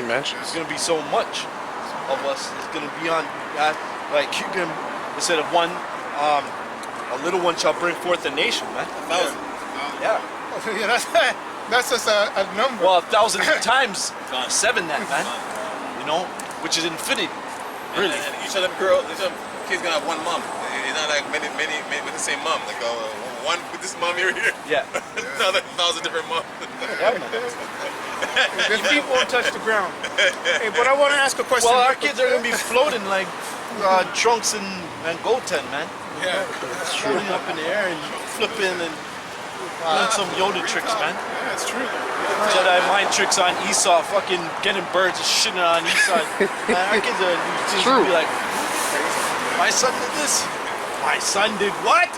mansions. There's gonna be so much of us. It's gonna be on like you can instead of one, a little one shall bring forth a nation, man. 1,000. Yeah. Yeah, that's just a number. Well, 1,000 times 7 that, man. You know, which is infinity. Really. And each of them kids gonna have one mom. It's not like many with the same mom. Like one with this mom here. Yeah. Another 1,000 different moms. Yeah, man. The feet won't touch the ground. Hey, but I want to ask a question. Well, our kids are gonna be floating like trunks and goten, man. Yeah. Floating up in the air and flipping and doing some Yoda tricks, man. Yeah, it's true. Jedi mind tricks on Esau, fucking getting birds and shitting on Esau. Man, our kids are true. be like, my son did this. My son did what?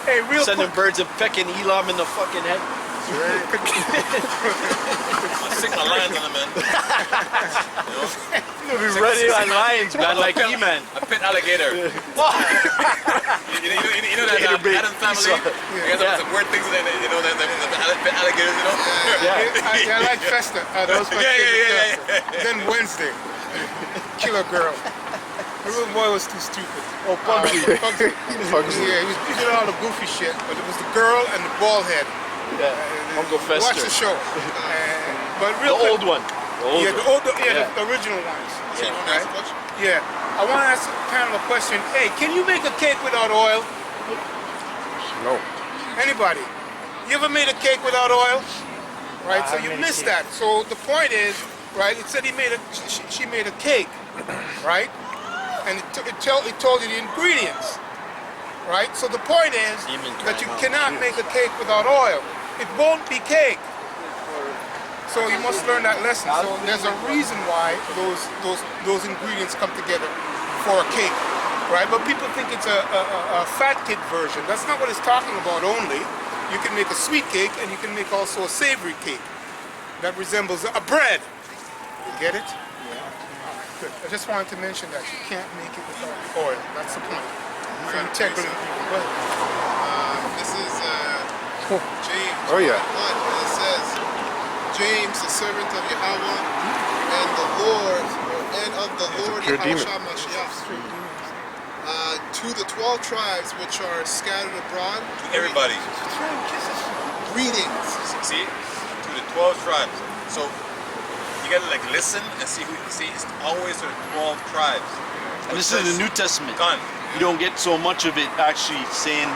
Hey, real Sending quick. birds and pecking Elam in the fucking head. I'll stick my lines on them, man. You'll be ready on lions, man, like E-Man. A pit alligator. you know that Adam family? You guys have some weird things in it, you know, the pit alligators, you know? I like Festa. Those my favorite. Then Wednesday, Killer Girl. The little boy was too stupid. Oh, Pugsy. Pugsy. Yeah, he was doing all the goofy shit, but it was the girl and the bald head. Yeah, Uncle Fester. Watch the show. But The real quick, old one. the original ones. So you want to ask a question? Yeah. I want to ask the panel a question. Hey, can you make a cake without oil? No. Anybody? You ever made a cake without oil? Right. So you missed that. So the point is, right? It said she made a cake, right? And it told you the ingredients, right? So the point is that you cannot make a cake without oil. It won't be cake. So you must learn that lesson. So there's a reason why those ingredients come together for a cake, right? But people think it's a fat kid version. That's not what it's talking about only. You can make a sweet cake and you can make also a savory cake that resembles a bread. You get it? Good. I just wanted to mention that you can't make it without oil. That's the point. For integrity. Go ahead. This is James. Oh, yeah. 1, and it says, James, the servant of Yahweh, and the Lord, and of the Lord pure demon. Yahushua Mashiach. To the 12 tribes which are scattered abroad. Everybody. Greetings. See? To the 12 tribes. So you gotta like listen and see who you see. It's always the 12 tribes. And this is the New Testament. Gone. You don't get so much of it actually saying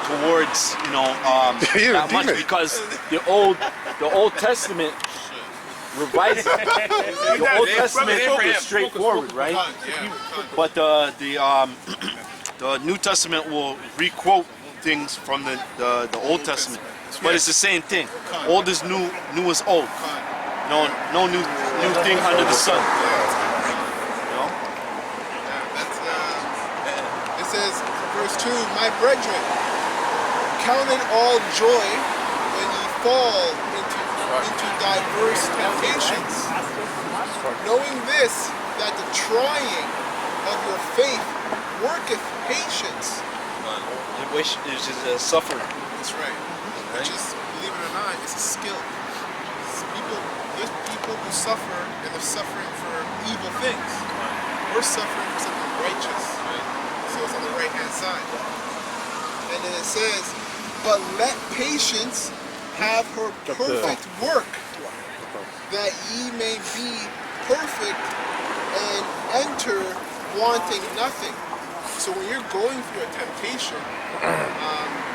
towards, that much because the Old Testament revises it. The Old Testament is straightforward, right? But the New Testament will re-quote things from the Old Testament. But it's the same thing. Old is new, new is old. No new thing under the sun. It says, verse 2, My brethren, count it all joy when ye fall into diverse temptations, knowing this, that the trying of your faith worketh patience. Which is just a suffering. That's right. Which is, believe it or not, is a skill. There's people who suffer and they're suffering for evil things. We're suffering for something righteous. So it's on the right hand side. And then it says, but let patience have her perfect work, that ye may be perfect and enter wanting nothing. So when you're going through a temptation,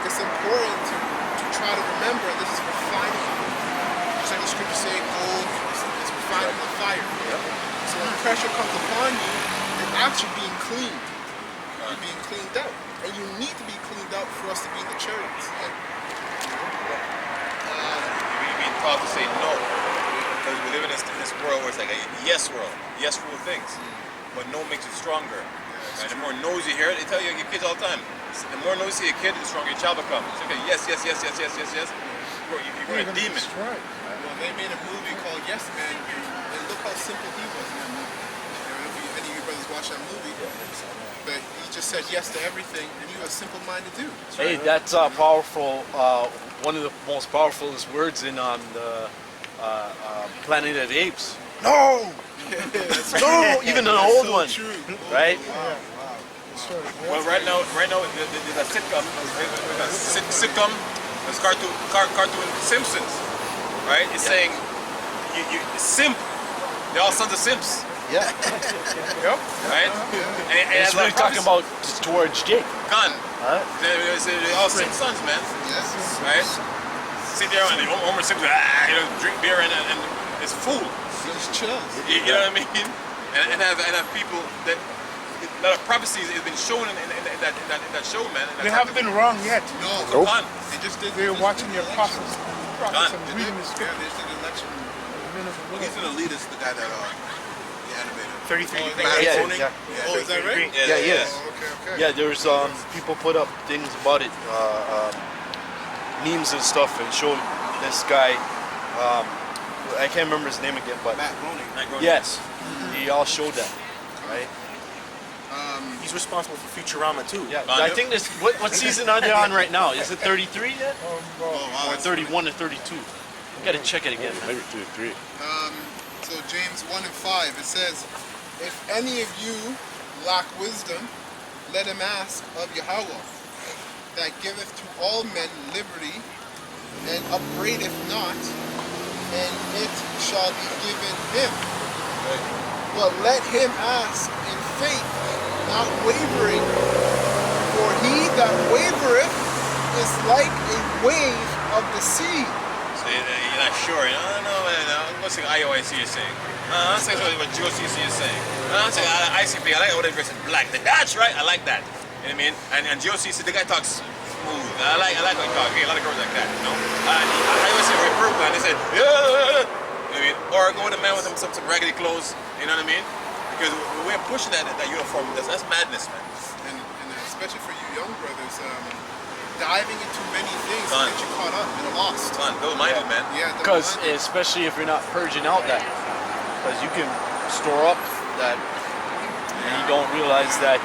it's important to try to remember this is refining. Just like the scripture say, gold is refined in the fire. So when pressure comes upon you, you're actually being cleaned. You're being cleaned out. And you need to be cleaned out for us to be in the chariots. You're being taught to say no. Because we live in this world where it's like a yes world. Yes rule things. But no makes you stronger. Right? The more no's you hear, they tell you your kids all the time. The more no's you see a kid, the stronger your child becomes. It's okay, yes. You're a demon. That's right. Well, they made a movie called Yes Man, and look how simple he was in that movie. If any of you brothers watch that movie, but he just said yes to everything, and he was a simple-minded dude. Hey, that's powerful. One of the most powerful words in the Planet of the Apes. No. No, even an old one, right? Well, right now, there's a sitcom. There's cartoon Simpsons, right? It's saying, you simp. They're all sons of simps, Yeah. Yep. right? And It's really talking about towards Jake. Gun. Huh? They're all simp sons, man. Yes. Right? Sit there and Homer Simpson, drink beer and it's fool. Just chills. You know what I mean? And have people that a lot of prophecies has been shown in that show, man. They haven't been wrong yet. No. Nope. Gone. They just did. They're just watching did their the prophets, election. and They reading did, the yeah, script. they just did the election. He's an elitist, the guy that the animator. 33 Oh, degrees. Yeah, Zoning? yeah. Oh, is that right? Yeah, he is. Oh, okay. Yeah, there's people put up things about it, memes and stuff, and showed this guy. I can't remember his name again, but Matt Groening. yes, he all showed that, right? He's responsible for Futurama too. Yeah, I think this. What season are they on right now? Is it 33 yet, Oh, wow. or 31 or 32? Gotta check it again. Maybe 2 or 3. So James 1:5, it says, if any of you lack wisdom, let him ask of Yahweh, that giveth to all men liberty, and upbraideth not, and it shall be given him. But let him ask in faith, not wavering, for he that wavereth is like a wave of the sea. So you're not sure. I don't know. I'm saying IOIC is saying. I'm saying what GOCC is saying. I'm saying ICP. I like what they in black. That's right. I like that. You know what I mean? And GOCC, the guy talks smooth. I like what he talks. A lot of girls like that. You know. IOIC very purple, and they said, yeah. You know what I mean? Or go with a man with some raggedy clothes. You know what I mean? Because we're pushing that uniform. That's madness, man. And especially for you young brothers, diving into many things Son. to get you caught up and lost. Son, double-minded, man. Yeah, Because double-minded. especially if you're not purging out that, because you can store up that, and you don't realize that.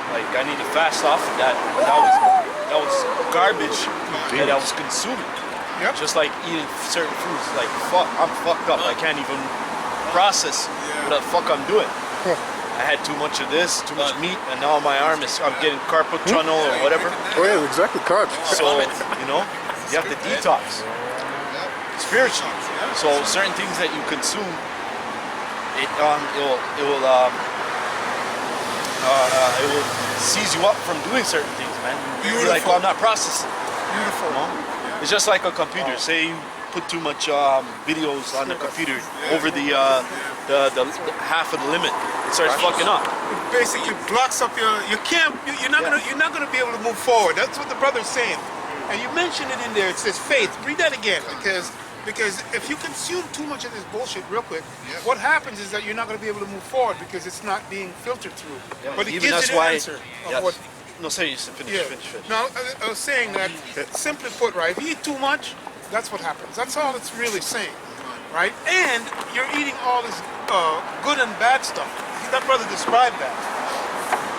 Like I need to fast off of that. But that was garbage that I was consuming. Yep. Just like eating certain foods. Like I'm fucked up. I can't even process what the fuck I'm doing. I had too much of this, too much meat, and now my arm is. I'm getting carpal tunnel or whatever. Oh yeah, exactly. Carbs. So you know, you have to detox spiritually. So certain things that you consume, it will seize you up from doing certain things, man. You're like, well, I'm not processing. Beautiful. You know? It's just like a computer. Say you put too much videos on the computer over the half of the limit, it starts fucking up. It basically blocks up you're not gonna be able to move forward. That's what the brother's saying. And you mentioned it in there. It says faith. Read that again, because if you consume too much of this bullshit real quick, what happens is that you're not going to be able to move forward because it's not being filtered through. Yeah, but it even gives that's you the why. answer of Yes. what. No, say you finish. Yeah. Finish. No, I was saying that simply put, right? If you eat too much, that's what happens. That's all it's really saying, right? And you're eating all this good and bad stuff. That brother described that,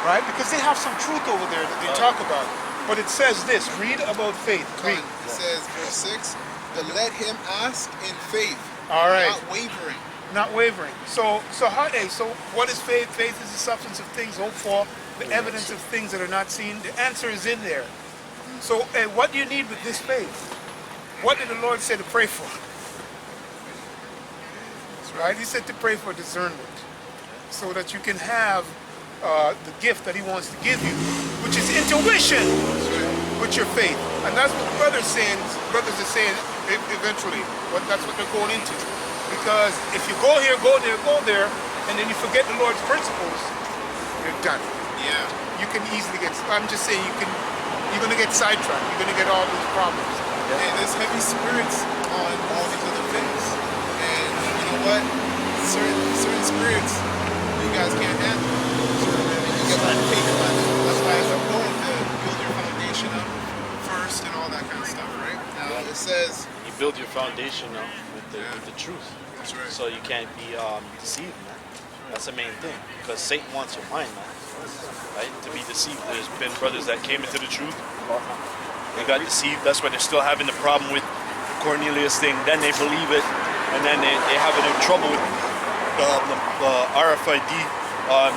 right? Because they have some truth over there that they talk about. But it says this. Read about faith. Read. It says, verse 6, but let him ask in faith, All right. not wavering. Not wavering. So what is faith? Faith is the substance of things hoped for, the evidence of things that are not seen. The answer is in there. So what do you need with this faith? What did the Lord say to pray for? Right? He said to pray for discernment, so that you can have the gift that He wants to give you, which is intuition with your faith. And that's what brothers are saying eventually. That's what they're going into. Because if you go here, go there, and then you forget the Lord's principles, you're done. Yeah. You can easily I'm just saying you're going to get sidetracked. You're going to get all these problems. Hey, there's heavy spirits on all these other things. And you know what? Certain spirits you guys can't handle. And you get taken by them. That's why it's important to build your foundation up first and all that kind of stuff, right? Now it says, You build your foundation up with the truth. that's right. So you can't be deceived, man. That's the main thing. Because Satan wants your mind, man. Right? To be deceived. There's been brothers that came into the truth. They got deceived. That's why they're still having the problem with Cornelius thing. Then they believe it. and then they having trouble with the RFID on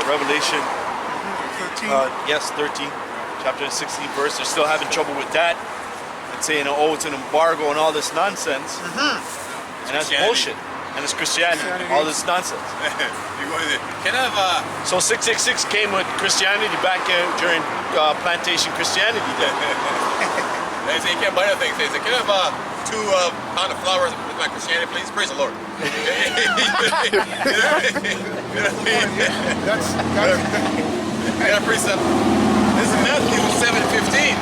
Revelation. 13. Yes, 13, chapter 16 verse. They're still having trouble with that and saying, oh, it's an embargo and all this nonsense. And that's bullshit. And it's Christianity, all this nonsense. You're going to, can I have So 666 came with Christianity back during plantation Christianity day. they say you can't buy nothing. They say, can I have 2 pound of flour with my Christianity, please? Praise the Lord. That's I got a precept. This is Matthew 7:15.